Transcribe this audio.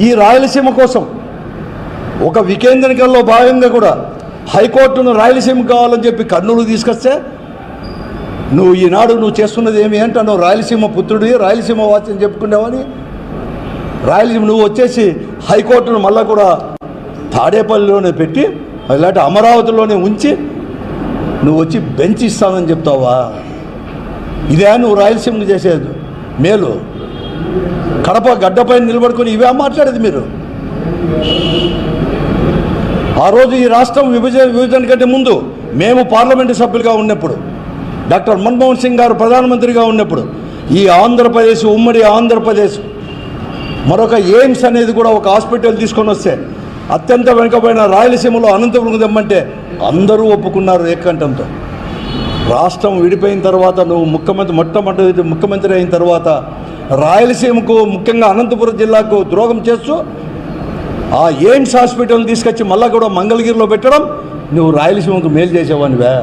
ఈ రాయలసీమ కోసం ఒక వికేంద్రీకరణలో భాగంగా కూడా హైకోర్టును రాయలసీమ కావాలని చెప్పి కర్నూలు తీసుకొస్తే నువ్వు ఈనాడు నువ్వు చేస్తున్నది ఏమి అంటే నువ్వు రాయలసీమ పుత్రుడి రాయలసీమ వాసి అని చెప్పుకునేవని రాయలసీమ నువ్వు వచ్చేసి హైకోర్టును మళ్ళా కూడా తాడేపల్లిలోనే పెట్టి ఇలాంటి అమరావతిలోనే ఉంచి నువ్వు వచ్చి బెంచ్ ఇస్తానని చెప్తావా? ఇదే నువ్వు రాయలసీమకు చేసేది మేలు? కడప గడ్డపైన నిలబడుకొని ఇవే మాట్లాడేది మీరు. ఆ రోజు ఈ రాష్ట్రం విభజన కంటే ముందు మేము పార్లమెంటు సభ్యులుగా ఉన్నప్పుడు, డాక్టర్ మన్మోహన్ సింగ్ గారు ప్రధానమంత్రిగా ఉన్నప్పుడు ఈ ఆంధ్రప్రదేశ్, ఉమ్మడి ఆంధ్రప్రదేశ్ మరొక ఎయిమ్స్ అనేది కూడా ఒక హాస్పిటల్ తీసుకొని వస్తే అత్యంత వెనుకబడిన రాయలసీమలో అనంతపురం తెమ్మంటే అందరూ ఒప్పుకున్నారు ఏకంఠంతో. రాష్ట్రం విడిపోయిన తర్వాత నువ్వు మొట్టమొదటి ముఖ్యమంత్రి అయిన తర్వాత రాయలసీమకు, ముఖ్యంగా అనంతపురం జిల్లాకు ద్రోహం చేస్తూ ఆ ఎయిమ్స్ హాస్పిటల్ తీసుకొచ్చి మళ్ళా కూడా మంగళగిరిలో పెట్టడం నువ్వు రాయలసీమకు మేలు చేసేవానివే.